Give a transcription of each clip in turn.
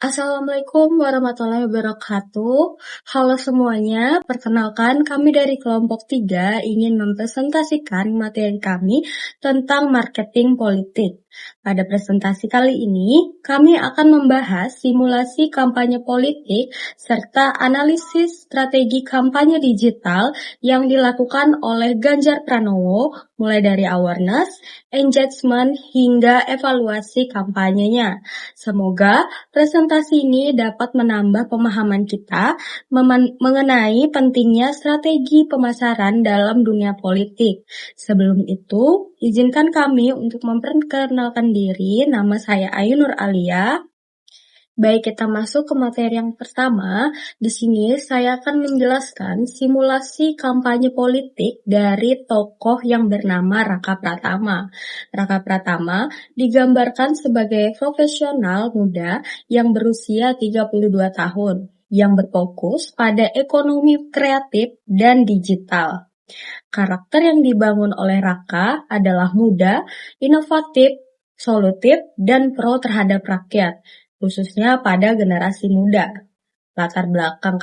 Assalamualaikum warahmatullahi wabarakatuh. Halo semuanya, perkenalkan kami dari kelompok 3 ingin mempresentasikan materi kami tentang marketing politik. Pada presentasi kali ini, kami akan membahas simulasi kampanye politik serta analisis strategi kampanye digital yang dilakukan oleh Ganjar Pranowo mulai dari awareness, engagement, hingga evaluasi kampanyenya. Semoga presentasi ini dapat menambah pemahaman kita mengenai pentingnya strategi pemasaran dalam dunia politik. Sebelum itu, izinkan kami untuk memperkenalkan diri. Nama saya Ayu Nur Alia. Baik, kita masuk ke materi yang pertama. Di sini saya akan menjelaskan simulasi kampanye politik dari tokoh yang bernama Raka Pratama. Raka Pratama digambarkan sebagai profesional muda yang berusia 32 tahun, yang berfokus pada ekonomi kreatif dan digital. Karakter yang dibangun oleh Raka adalah muda, inovatif, solutif, dan pro terhadap rakyat, khususnya pada generasi muda. Latar belakang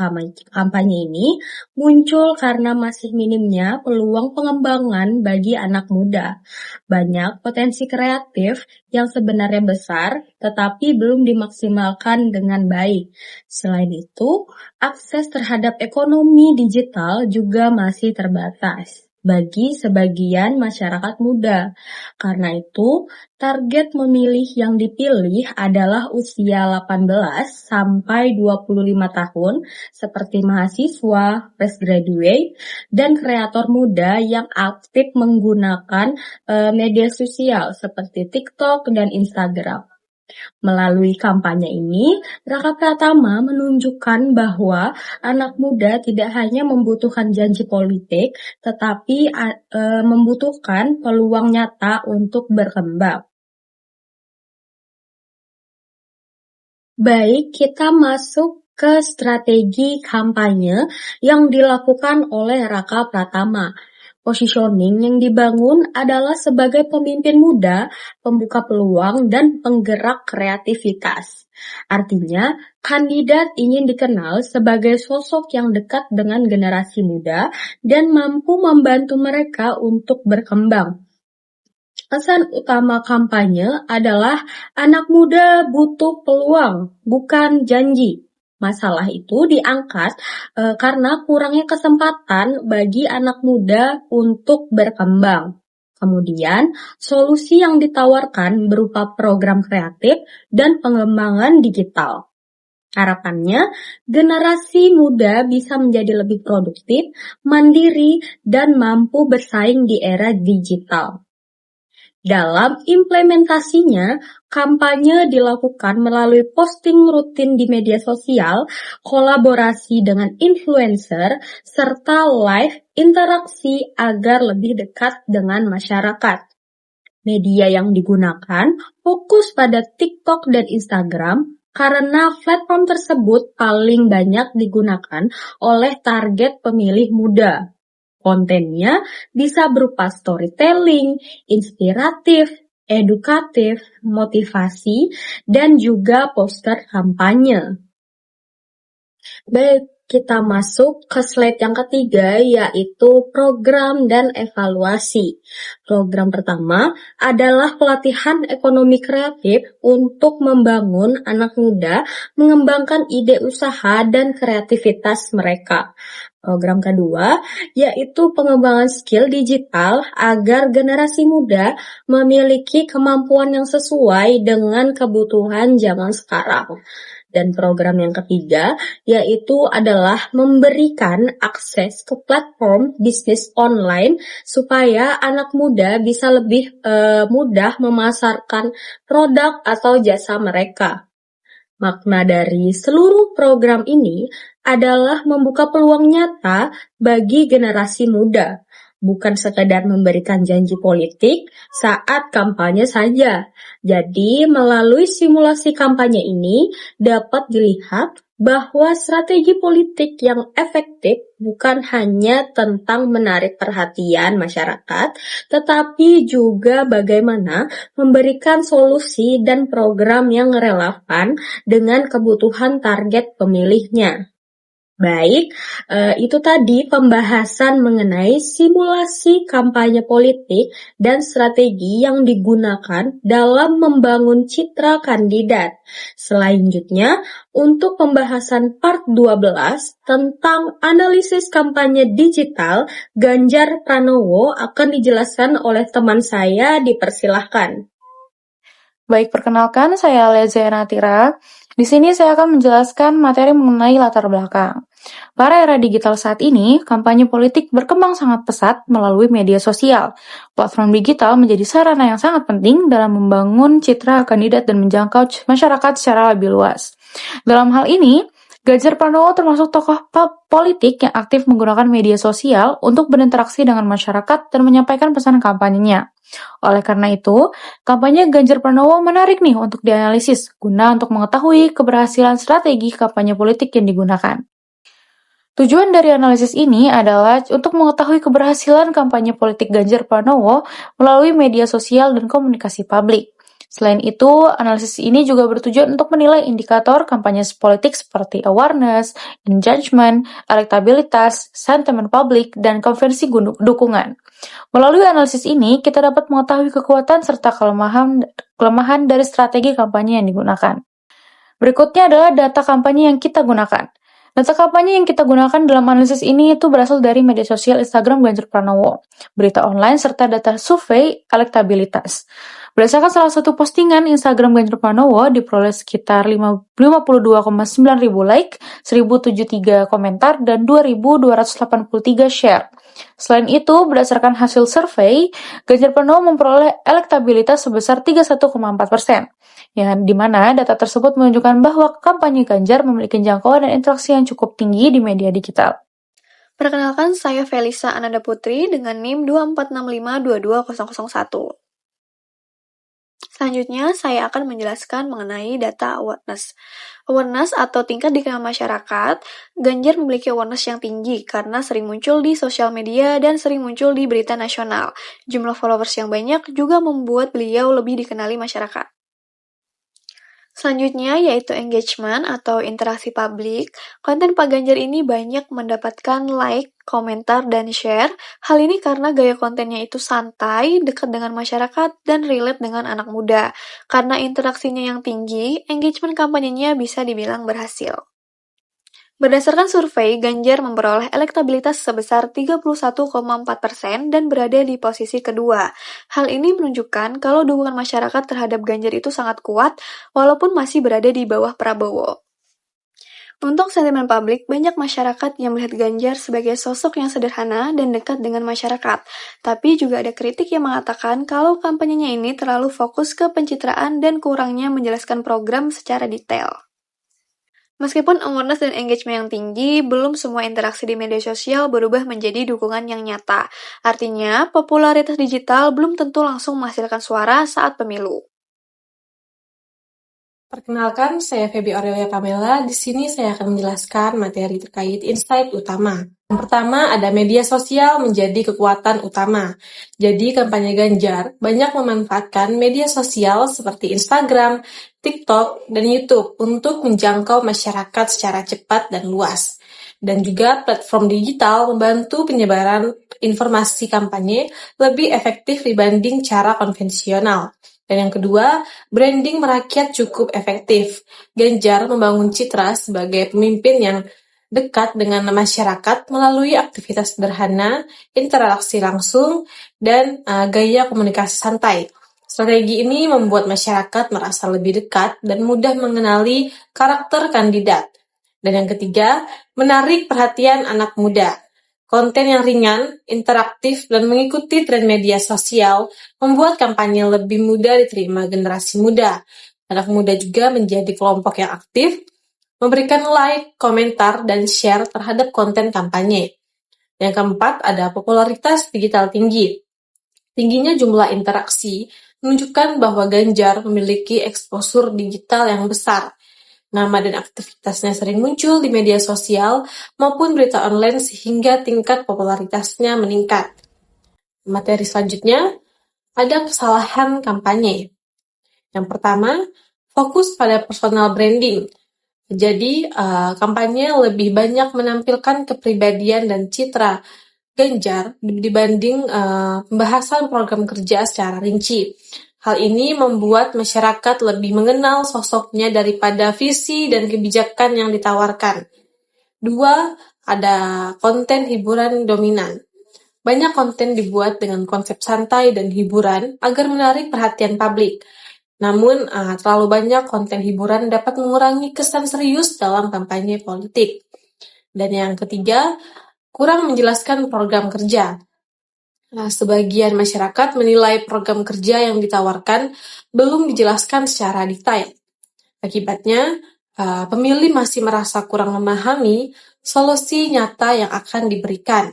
kampanye ini muncul karena masih minimnya peluang pengembangan bagi anak muda. Banyak potensi kreatif yang sebenarnya besar, tetapi belum dimaksimalkan dengan baik. Selain itu, akses terhadap ekonomi digital juga masih terbatas bagi sebagian masyarakat muda. Karena itu, target memilih yang dipilih adalah usia 18 sampai 25 tahun seperti mahasiswa, fresh graduate, dan kreator muda yang aktif menggunakan media sosial seperti TikTok dan Instagram. Melalui kampanye ini, Raka Pratama menunjukkan bahwa anak muda tidak hanya membutuhkan janji politik, tetapi membutuhkan peluang nyata untuk berkembang. Baik, kita masuk ke strategi kampanye yang dilakukan oleh Raka Pratama. Positioning yang dibangun adalah sebagai pemimpin muda, pembuka peluang, dan penggerak kreativitas. Artinya, kandidat ingin dikenal sebagai sosok yang dekat dengan generasi muda dan mampu membantu mereka untuk berkembang. Pesan utama kampanye adalah anak muda butuh peluang, bukan janji. Masalah itu diangkat karena kurangnya kesempatan bagi anak muda untuk berkembang. Kemudian, solusi yang ditawarkan berupa program kreatif dan pengembangan digital. Harapannya, generasi muda bisa menjadi lebih produktif, mandiri, dan mampu bersaing di era digital. Dalam implementasinya, kampanye dilakukan melalui posting rutin di media sosial, kolaborasi dengan influencer, serta live interaksi agar lebih dekat dengan masyarakat. Media yang digunakan fokus pada TikTok dan Instagram karena platform tersebut paling banyak digunakan oleh target pemilih muda. Kontennya bisa berupa storytelling, inspiratif, edukatif, motivasi, dan juga poster kampanye. Baik, kita masuk ke slide yang ketiga, yaitu program dan evaluasi. Program pertama adalah pelatihan ekonomi kreatif untuk membangun anak muda mengembangkan ide usaha dan kreativitas mereka. Program kedua yaitu pengembangan skill digital agar generasi muda memiliki kemampuan yang sesuai dengan kebutuhan zaman sekarang. Dan program yang ketiga yaitu adalah memberikan akses ke platform bisnis online supaya anak muda bisa lebih mudah memasarkan produk atau jasa mereka. Makna dari seluruh program ini adalah membuka peluang nyata bagi generasi muda bukan sekedar memberikan janji politik saat kampanye saja. Jadi, melalui simulasi kampanye ini dapat dilihat bahwa strategi politik yang efektif bukan hanya tentang menarik perhatian masyarakat, tetapi juga bagaimana memberikan solusi dan program yang relevan dengan kebutuhan target pemilihnya. Baik, itu tadi pembahasan mengenai simulasi kampanye politik dan strategi yang digunakan dalam membangun citra kandidat. Selanjutnya, untuk pembahasan part 12 tentang analisis kampanye digital, Ganjar Pranowo akan dijelaskan oleh teman saya, dipersilahkan. Baik, perkenalkan saya Leza Natira. Di sini saya akan menjelaskan materi mengenai latar belakang. Pada era digital saat ini, kampanye politik berkembang sangat pesat melalui media sosial. Platform digital menjadi sarana yang sangat penting dalam membangun citra kandidat dan menjangkau masyarakat secara lebih luas. Dalam hal ini, Ganjar Pranowo termasuk tokoh politik yang aktif menggunakan media sosial untuk berinteraksi dengan masyarakat dan menyampaikan pesan kampanyenya. Oleh karena itu, kampanye Ganjar Pranowo menarik nih untuk dianalisis guna untuk mengetahui keberhasilan strategi kampanye politik yang digunakan. Tujuan dari analisis ini adalah untuk mengetahui keberhasilan kampanye politik Ganjar Pranowo melalui media sosial dan komunikasi publik. Selain itu, analisis ini juga bertujuan untuk menilai indikator kampanye politik seperti awareness, engagement, elektabilitas, sentimen publik, dan konvensi dukungan. Melalui analisis ini, kita dapat mengetahui kekuatan serta kelemahan dari strategi kampanye yang digunakan. Berikutnya adalah data kampanye yang kita gunakan. Data kampanye yang kita gunakan dalam analisis ini itu berasal dari media sosial Instagram Ganjar Pranowo, berita online, serta data survei elektabilitas. Berdasarkan salah satu postingan Instagram Ganjar Pranowo diperoleh sekitar 52,9 ribu like, 1073 komentar, dan 2.283 share. Selain itu, berdasarkan hasil survei, Ganjar Pranowo memperoleh elektabilitas sebesar 31,4%, yang di mana data tersebut menunjukkan bahwa kampanye Ganjar memiliki jangkauan dan interaksi yang cukup tinggi di media digital. Perkenalkan, saya Felisa Ananda Putri dengan NIM 2465222001. Selanjutnya, saya akan menjelaskan mengenai data awareness. Awareness atau tingkat dikenal masyarakat, Ganjar memiliki awareness yang tinggi karena sering muncul di sosial media dan sering muncul di berita nasional. Jumlah followers yang banyak juga membuat beliau lebih dikenali masyarakat. Selanjutnya yaitu engagement atau interaksi publik. Konten Pak Ganjar ini banyak mendapatkan like, komentar, dan share. Hal ini karena gaya kontennya itu santai, dekat dengan masyarakat, dan relate dengan anak muda. Karena interaksinya yang tinggi, engagement kampanyenya bisa dibilang berhasil. Berdasarkan survei, Ganjar memperoleh elektabilitas sebesar 31,4% dan berada di posisi kedua. Hal ini menunjukkan kalau dukungan masyarakat terhadap Ganjar itu sangat kuat, walaupun masih berada di bawah Prabowo. Untuk sentimen publik, banyak masyarakat yang melihat Ganjar sebagai sosok yang sederhana dan dekat dengan masyarakat. Tapi juga ada kritik yang mengatakan kalau kampanyenya ini terlalu fokus ke pencitraan dan kurangnya menjelaskan program secara detail. Meskipun awareness dan engagement yang tinggi, belum semua interaksi di media sosial berubah menjadi dukungan yang nyata. Artinya, popularitas digital belum tentu langsung menghasilkan suara saat pemilu. Perkenalkan, saya Feby Aurelia Pamela. Di sini saya akan menjelaskan materi terkait insight utama. Yang pertama, ada media sosial menjadi kekuatan utama. Jadi, kampanye Ganjar banyak memanfaatkan media sosial seperti Instagram, TikTok, dan YouTube untuk menjangkau masyarakat secara cepat dan luas. Dan juga platform digital membantu penyebaran informasi kampanye lebih efektif dibanding cara konvensional. Dan yang kedua, branding merakyat cukup efektif. Ganjar membangun citra sebagai pemimpin yang dekat dengan masyarakat melalui aktivitas sederhana, interaksi langsung, dan gaya komunikasi santai. Strategi ini membuat masyarakat merasa lebih dekat dan mudah mengenali karakter kandidat. Dan yang ketiga, menarik perhatian anak muda. Konten yang ringan, interaktif, dan mengikuti tren media sosial membuat kampanye lebih mudah diterima generasi muda. Anak muda juga menjadi kelompok yang aktif, memberikan like, komentar, dan share terhadap konten kampanye. Yang keempat, ada popularitas digital tinggi. Tingginya jumlah interaksi menunjukkan bahwa Ganjar memiliki eksposur digital yang besar. Nama dan aktivitasnya sering muncul di media sosial maupun berita online sehingga tingkat popularitasnya meningkat. Materi selanjutnya, ada kesalahan kampanye. Yang pertama, fokus pada personal branding. Jadi, kampanye lebih banyak menampilkan kepribadian dan citra Ganjar dibanding pembahasan program kerja secara rinci. Hal ini membuat masyarakat lebih mengenal sosoknya daripada visi dan kebijakan yang ditawarkan. 2, ada konten hiburan dominan. Banyak konten dibuat dengan konsep santai dan hiburan agar menarik perhatian publik. Namun, terlalu banyak konten hiburan dapat mengurangi kesan serius dalam kampanye politik. Dan yang ketiga, kurang menjelaskan program kerja. Sebagian masyarakat menilai program kerja yang ditawarkan belum dijelaskan secara detail. Akibatnya, pemilih masih merasa kurang memahami solusi nyata yang akan diberikan.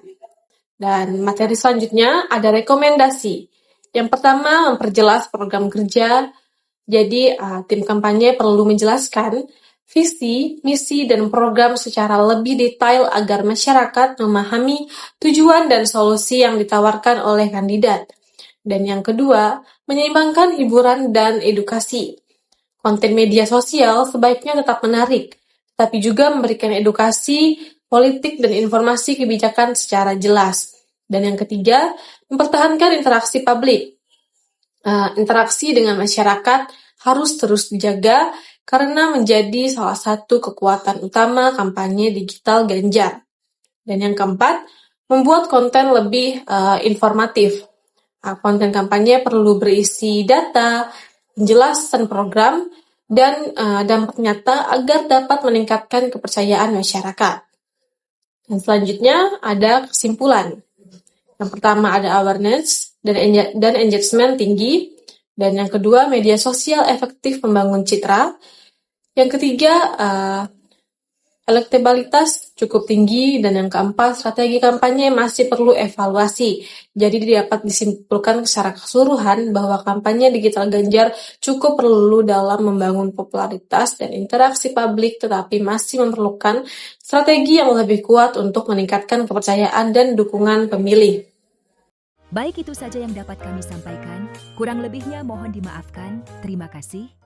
Dan materi selanjutnya ada rekomendasi. Yang pertama, memperjelas program kerja. Jadi, tim kampanye perlu menjelaskan visi, misi, dan program secara lebih detail agar masyarakat memahami tujuan dan solusi yang ditawarkan oleh kandidat. Dan yang kedua, menyeimbangkan hiburan dan edukasi. Konten media sosial sebaiknya tetap menarik, tapi juga memberikan edukasi, politik, dan informasi kebijakan secara jelas. Dan yang ketiga, mempertahankan interaksi publik. Interaksi dengan masyarakat harus terus dijaga karena menjadi salah satu kekuatan utama kampanye digital Ganjar. Dan yang keempat, membuat konten lebih informatif. Konten kampanye perlu berisi data, penjelasan program, dan dampak nyata agar dapat meningkatkan kepercayaan masyarakat. Dan selanjutnya ada kesimpulan. Yang pertama ada awareness dan engagement tinggi. Dan yang kedua, media sosial efektif membangun citra. Yang ketiga, elektabilitas cukup tinggi. Dan yang keempat, strategi kampanye masih perlu evaluasi. Jadi dapat disimpulkan secara keseluruhan bahwa kampanye digital Ganjar cukup perlu dalam membangun popularitas dan interaksi publik, tetapi masih memerlukan strategi yang lebih kuat untuk meningkatkan kepercayaan dan dukungan pemilih. Baik, itu saja yang dapat kami sampaikan. Kurang lebihnya mohon dimaafkan. Terima kasih.